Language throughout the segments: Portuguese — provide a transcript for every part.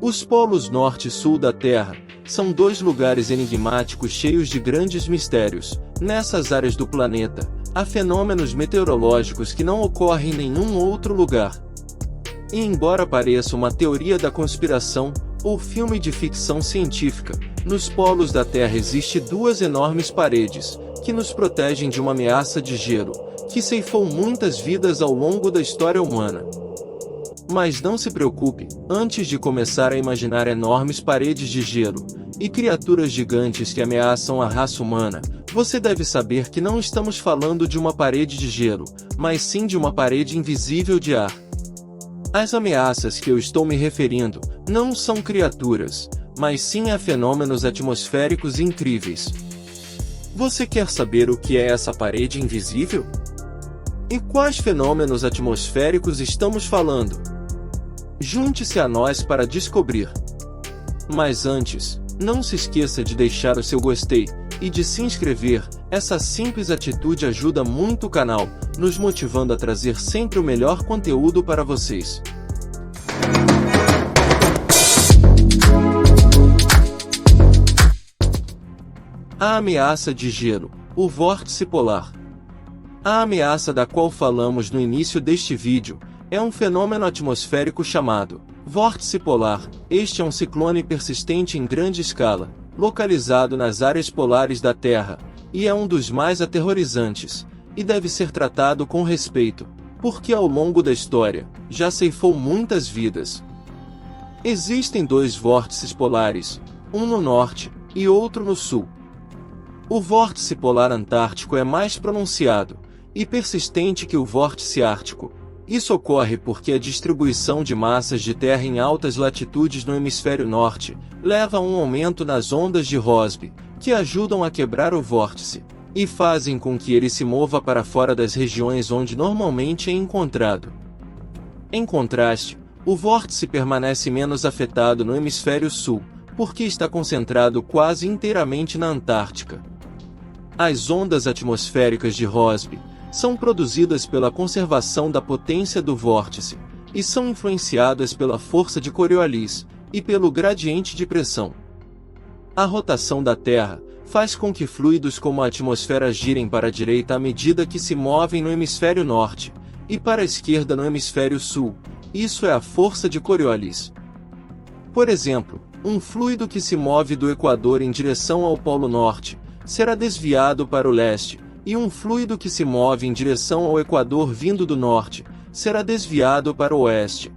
Os polos norte e sul da Terra são dois lugares enigmáticos cheios de grandes mistérios. Nessas áreas do planeta, há fenômenos meteorológicos que não ocorrem em nenhum outro lugar. E embora pareça uma teoria da conspiração ou filme de ficção científica, nos polos da Terra existem duas enormes paredes que nos protegem de uma ameaça de gelo que ceifou muitas vidas ao longo da história humana. Mas não se preocupe, antes de começar a imaginar enormes paredes de gelo e criaturas gigantes que ameaçam a raça humana, você deve saber que não estamos falando de uma parede de gelo, mas sim de uma parede invisível de ar. As ameaças que eu estou me referindo não são criaturas, mas sim a fenômenos atmosféricos incríveis. Você quer saber o que é essa parede invisível? E quais fenômenos atmosféricos estamos falando? Junte-se a nós para descobrir. Mas antes, não se esqueça de deixar o seu gostei e de se inscrever. Essa simples atitude ajuda muito o canal, nos motivando a trazer sempre o melhor conteúdo para vocês. A ameaça de gelo, o vórtice polar. A ameaça da qual falamos no início deste vídeo é um fenômeno atmosférico chamado vórtice polar. Este é um ciclone persistente em grande escala, localizado nas áreas polares da Terra, e é um dos mais aterrorizantes, e deve ser tratado com respeito, porque ao longo da história, já ceifou muitas vidas. Existem dois vórtices polares, um no norte e outro no sul. O vórtice polar antártico é mais pronunciado e persistente que o vórtice ártico. Isso ocorre porque a distribuição de massas de terra em altas latitudes no hemisfério norte leva a um aumento nas ondas de Rossby, que ajudam a quebrar o vórtice, e fazem com que ele se mova para fora das regiões onde normalmente é encontrado. Em contraste, o vórtice permanece menos afetado no hemisfério sul, porque está concentrado quase inteiramente na Antártica. As ondas atmosféricas de Rossby são produzidas pela conservação da potência do vórtice, e são influenciadas pela força de Coriolis, e pelo gradiente de pressão. A rotação da Terra faz com que fluidos como a atmosfera girem para a direita à medida que se movem no hemisfério norte, e para a esquerda no hemisfério sul. Isso é a força de Coriolis. Por exemplo, um fluido que se move do Equador em direção ao Polo Norte será desviado para o leste, e um fluido que se move em direção ao Equador vindo do norte será desviado para o oeste.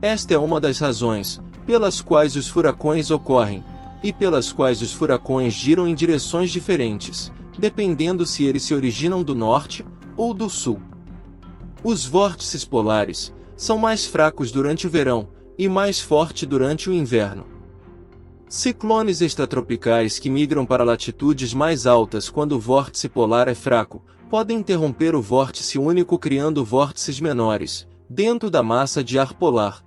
Esta é uma das razões pelas quais os furacões ocorrem, e pelas quais os furacões giram em direções diferentes, dependendo se eles se originam do norte ou do sul. Os vórtices polares são mais fracos durante o verão e mais fortes durante o inverno. Ciclones extratropicais que migram para latitudes mais altas quando o vórtice polar é fraco, podem interromper o vórtice único criando vórtices menores, dentro da massa de ar polar.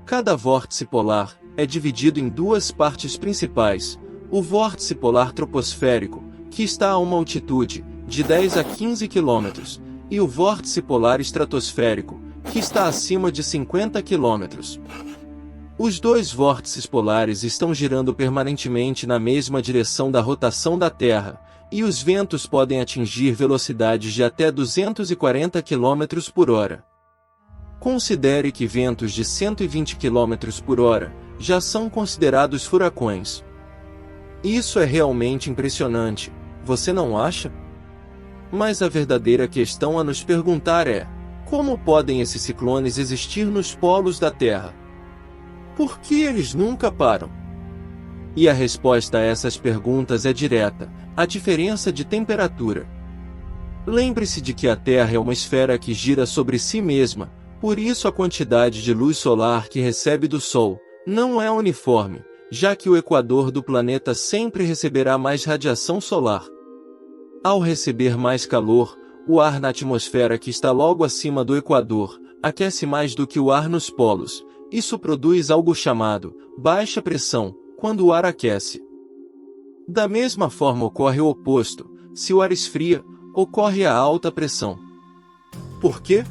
Cada vórtice polar é dividido em duas partes principais: o vórtice polar troposférico, que está a uma altitude de 10 a 15 km, e o vórtice polar estratosférico, que está acima de 50 km. Os dois vórtices polares estão girando permanentemente na mesma direção da rotação da Terra, e os ventos podem atingir velocidades de até 240 km por hora. Considere que ventos de 120 km por hora já são considerados furacões. Isso é realmente impressionante, você não acha? Mas a verdadeira questão a nos perguntar é: como podem esses ciclones existir nos polos da Terra? Por que eles nunca param? E a resposta a essas perguntas é direta: a diferença de temperatura. Lembre-se de que a Terra é uma esfera que gira sobre si mesma, por isso a quantidade de luz solar que recebe do Sol não é uniforme, já que o equador do planeta sempre receberá mais radiação solar. Ao receber mais calor, o ar na atmosfera que está logo acima do equador aquece mais do que o ar nos polos. Isso produz algo chamado baixa pressão, quando o ar aquece. Da mesma forma ocorre o oposto: se o ar esfria, ocorre a alta pressão. Por quê?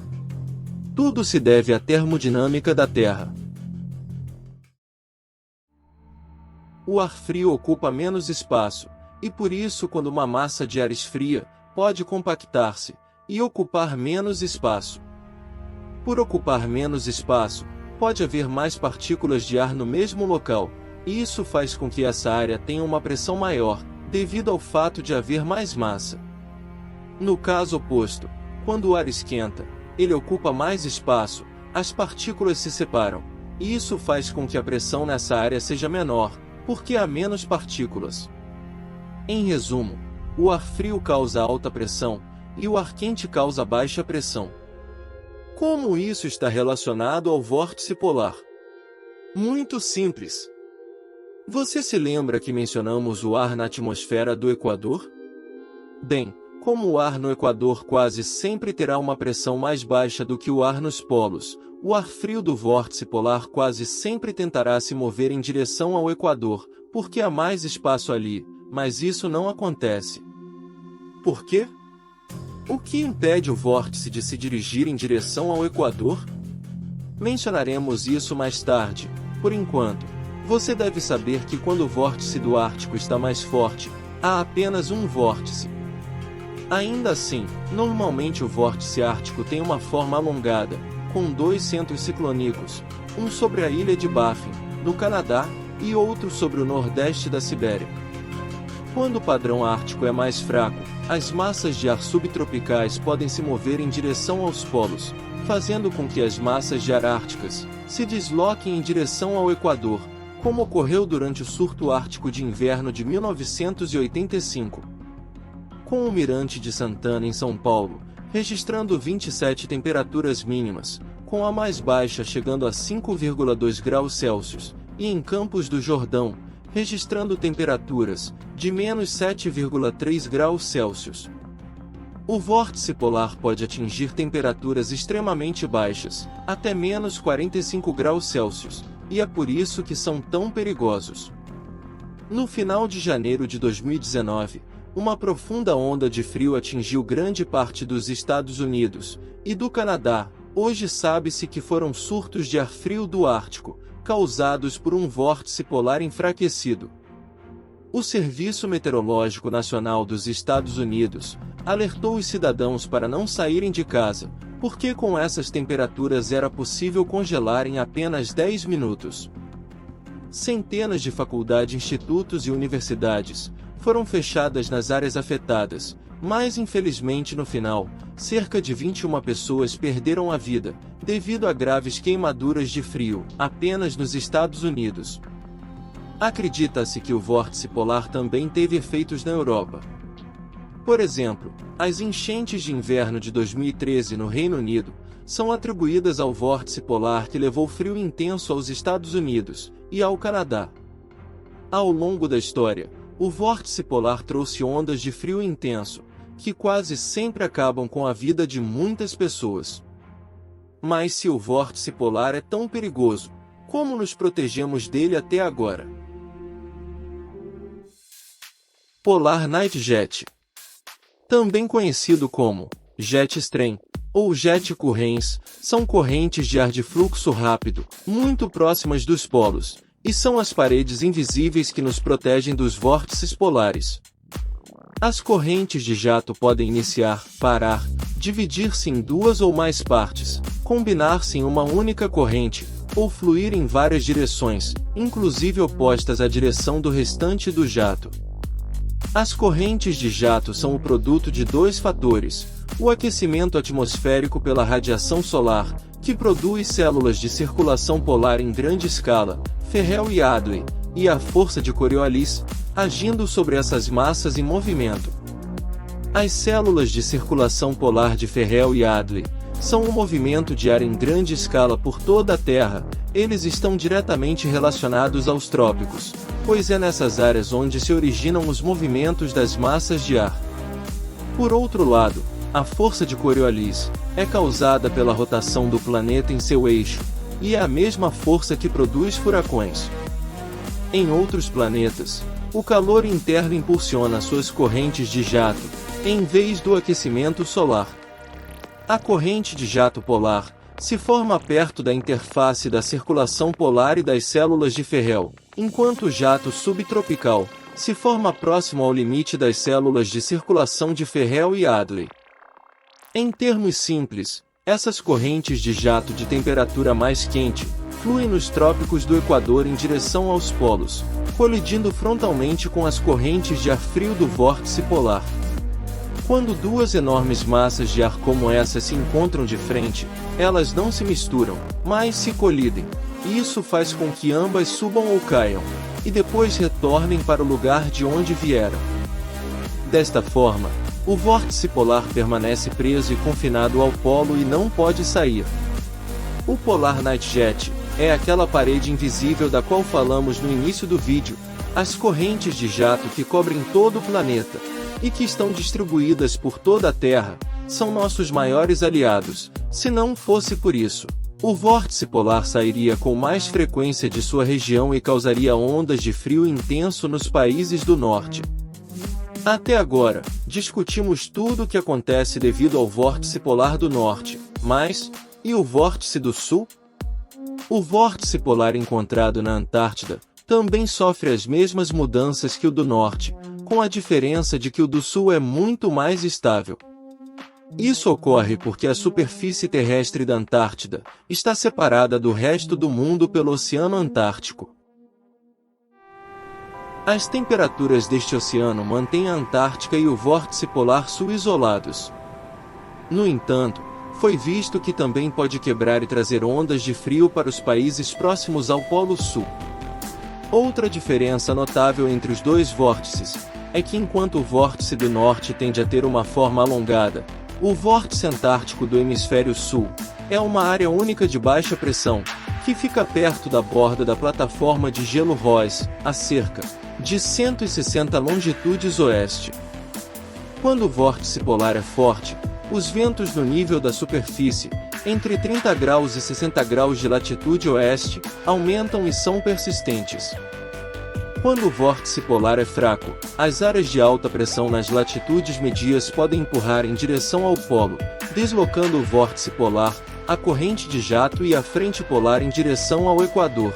Tudo se deve à termodinâmica da Terra. o ar frio ocupa menos espaço, e por isso quando uma massa de ar esfria, pode compactar-se e ocupar menos espaço. Por ocupar menos espaço, pode haver mais partículas de ar no mesmo local, e isso faz com que essa área tenha uma pressão maior, devido ao fato de haver mais massa. No caso oposto, quando o ar esquenta, ele ocupa mais espaço, as partículas se separam, e isso faz com que a pressão nessa área seja menor, porque há menos partículas. Em resumo, o ar frio causa alta pressão, e o ar quente causa baixa pressão. Como isso está relacionado ao vórtice polar? Muito simples. Você se lembra que mencionamos o ar na atmosfera do Equador? Bem, como o ar no Equador quase sempre terá uma pressão mais baixa do que o ar nos polos, o ar frio do vórtice polar quase sempre tentará se mover em direção ao Equador, porque há mais espaço ali, mas isso não acontece. Por quê? O que impede o vórtice de se dirigir em direção ao Equador? Mencionaremos isso mais tarde. Por enquanto, você deve saber que quando o vórtice do Ártico está mais forte, há apenas um vórtice. Ainda assim, normalmente o vórtice ártico tem uma forma alongada, com dois centros ciclônicos, um sobre a ilha de Baffin, no Canadá, e outro sobre o nordeste da Sibéria. Quando o padrão ártico é mais fraco, as massas de ar subtropicais podem se mover em direção aos polos, fazendo com que as massas de ar árticas se desloquem em direção ao Equador, como ocorreu durante o surto ártico de inverno de 1985. Com o Mirante de Santana em São Paulo, registrando 27 temperaturas mínimas, com a mais baixa chegando a 5,2 graus Celsius, e em Campos do Jordão, registrando temperaturas de menos 7,3 graus Celsius. O vórtice polar pode atingir temperaturas extremamente baixas, até menos 45 graus Celsius, e é por isso que são tão perigosos. No final de janeiro de 2019, uma profunda onda de frio atingiu grande parte dos Estados Unidos e do Canadá. Hoje sabe-se que foram surtos de ar frio do Ártico, causados por um vórtice polar enfraquecido. O Serviço Meteorológico Nacional dos Estados Unidos alertou os cidadãos para não saírem de casa, porque com essas temperaturas era possível congelar em apenas 10 minutos. Centenas de faculdades, institutos e universidades foram fechadas nas áreas afetadas, mas infelizmente no final, cerca de 21 pessoas perderam a vida, devido a graves queimaduras de frio, apenas nos Estados Unidos. Acredita-se que o vórtice polar também teve efeitos na Europa. Por exemplo, as enchentes de inverno de 2013 no Reino Unido são atribuídas ao vórtice polar que levou frio intenso aos Estados Unidos e ao Canadá. Ao longo da história, o vórtice polar trouxe ondas de frio intenso, que quase sempre acabam com a vida de muitas pessoas. Mas se o vórtice polar é tão perigoso, como nos protegemos dele até agora? Polar Night Jet, também conhecido como jet stream ou jet currents, são correntes de ar de fluxo rápido, muito próximas dos polos, e são as paredes invisíveis que nos protegem dos vórtices polares. As correntes de jato podem iniciar, parar, dividir-se em duas ou mais partes, combinar-se em uma única corrente, ou fluir em várias direções, inclusive opostas à direção do restante do jato. As correntes de jato são o produto de dois fatores: o aquecimento atmosférico pela radiação solar, que produz células de circulação polar em grande escala, Ferrel e Hadley, e a força de Coriolis, agindo sobre essas massas em movimento. As células de circulação polar de Ferrel e Hadley são um movimento de ar em grande escala por toda a Terra. Eles estão diretamente relacionados aos trópicos, pois é nessas áreas onde se originam os movimentos das massas de ar. Por outro lado, a força de Coriolis é causada pela rotação do planeta em seu eixo, e é a mesma força que produz furacões. Em outros planetas, o calor interno impulsiona suas correntes de jato, em vez do aquecimento solar. A corrente de jato polar se forma perto da interface da circulação polar e das células de Ferrel, enquanto o jato subtropical se forma próximo ao limite das células de circulação de Ferrel e Hadley. Em termos simples, essas correntes de jato de temperatura mais quente fluem nos trópicos do Equador em direção aos polos, colidindo frontalmente com as correntes de ar frio do vórtice polar. Quando duas enormes massas de ar como essa se encontram de frente, elas não se misturam, mas se colidem, e isso faz com que ambas subam ou caiam, e depois retornem para o lugar de onde vieram. Desta forma, o vórtice polar permanece preso e confinado ao polo e não pode sair. O Polar Night Jet é aquela parede invisível da qual falamos no início do vídeo, as correntes de jato que cobrem todo o planeta, e que estão distribuídas por toda a Terra, são nossos maiores aliados. Se não fosse por isso, o vórtice polar sairia com mais frequência de sua região e causaria ondas de frio intenso nos países do norte. Até agora, discutimos tudo o que acontece devido ao vórtice polar do norte, mas, e o vórtice do sul? O vórtice polar encontrado na Antártida também sofre as mesmas mudanças que o do norte, com a diferença de que o do sul é muito mais estável. Isso ocorre porque a superfície terrestre da Antártida está separada do resto do mundo pelo Oceano Antártico. As temperaturas deste oceano mantêm a Antártica e o vórtice polar sul isolados. No entanto, foi visto que também pode quebrar e trazer ondas de frio para os países próximos ao Polo Sul. Outra diferença notável entre os dois vórtices é que enquanto o vórtice do norte tende a ter uma forma alongada, o vórtice antártico do hemisfério sul é uma área única de baixa pressão, que fica perto da borda da plataforma de gelo Ross, a cerca de 160 longitudes oeste. Quando o vórtice polar é forte, os ventos no nível da superfície, entre 30 graus e 60 graus de latitude oeste, aumentam e são persistentes. Quando o vórtice polar é fraco, as áreas de alta pressão nas latitudes médias podem empurrar em direção ao polo, deslocando o vórtice polar, a corrente de jato e a frente polar em direção ao Equador.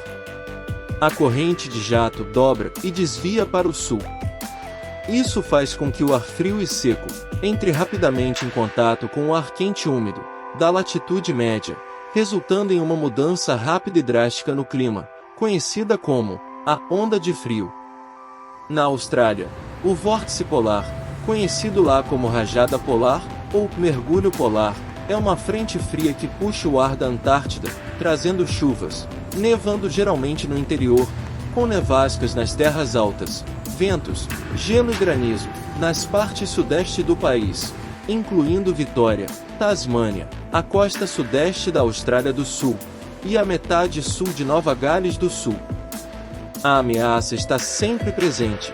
A corrente de jato dobra e desvia para o sul. Isso faz com que o ar frio e seco entre rapidamente em contato com o ar quente e úmido da latitude média, resultando em uma mudança rápida e drástica no clima, conhecida como a onda de frio. Na Austrália, o vórtice polar, conhecido lá como rajada polar ou mergulho polar, é uma frente fria que puxa o ar da Antártida, trazendo chuvas, nevando geralmente no interior, com nevascas nas terras altas, ventos, gelo e granizo, nas partes sudeste do país, incluindo Vitória, Tasmânia, a costa sudeste da Austrália do Sul, e a metade sul de Nova Gales do Sul. A ameaça está sempre presente.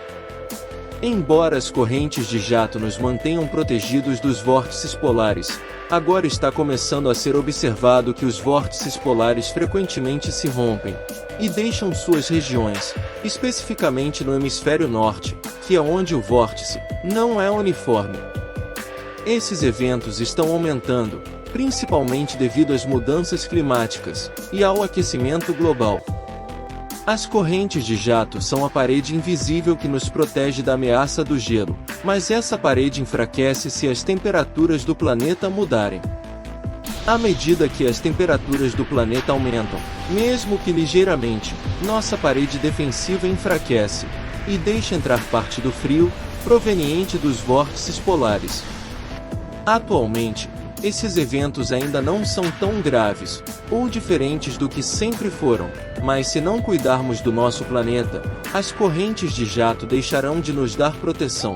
Embora as correntes de jato nos mantenham protegidos dos vórtices polares, agora está começando a ser observado que os vórtices polares frequentemente se rompem e deixam suas regiões, especificamente no hemisfério norte, que é onde o vórtice não é uniforme. Esses eventos estão aumentando, principalmente devido às mudanças climáticas e ao aquecimento global. As correntes de jato são a parede invisível que nos protege da ameaça do gelo, mas essa parede enfraquece se as temperaturas do planeta mudarem. À medida que as temperaturas do planeta aumentam, mesmo que ligeiramente, nossa parede defensiva enfraquece e deixa entrar parte do frio, proveniente dos vórtices polares. Atualmente, esses eventos ainda não são tão graves ou diferentes do que sempre foram, mas se não cuidarmos do nosso planeta, as correntes de jato deixarão de nos dar proteção.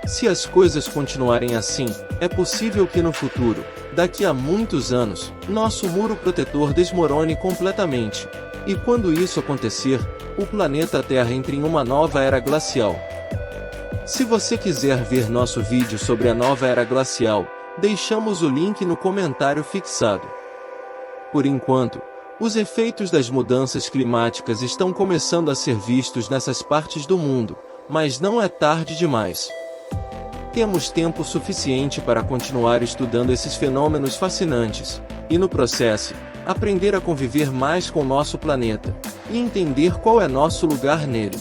Se as coisas continuarem assim, é possível que no futuro, daqui a muitos anos, nosso muro protetor desmorone completamente. E quando isso acontecer, o planeta Terra entre em uma nova era glacial. Se você quiser ver nosso vídeo sobre a nova era glacial, deixamos o link no comentário fixado. Por enquanto, os efeitos das mudanças climáticas estão começando a ser vistos nessas partes do mundo, mas não é tarde demais. Temos tempo suficiente para continuar estudando esses fenômenos fascinantes, E no processo, aprender a conviver mais com nosso planeta e entender qual é nosso lugar nele.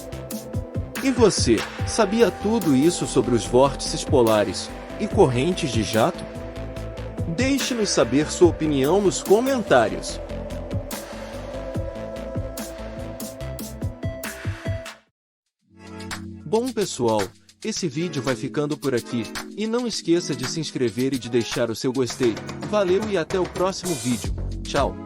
E você, sabia tudo isso sobre os vórtices polares e correntes de jato? Deixe-nos saber sua opinião nos comentários. Bom pessoal, esse vídeo vai ficando por aqui, e não esqueça de se inscrever e de deixar o seu gostei. Valeu e até o próximo vídeo. Tchau!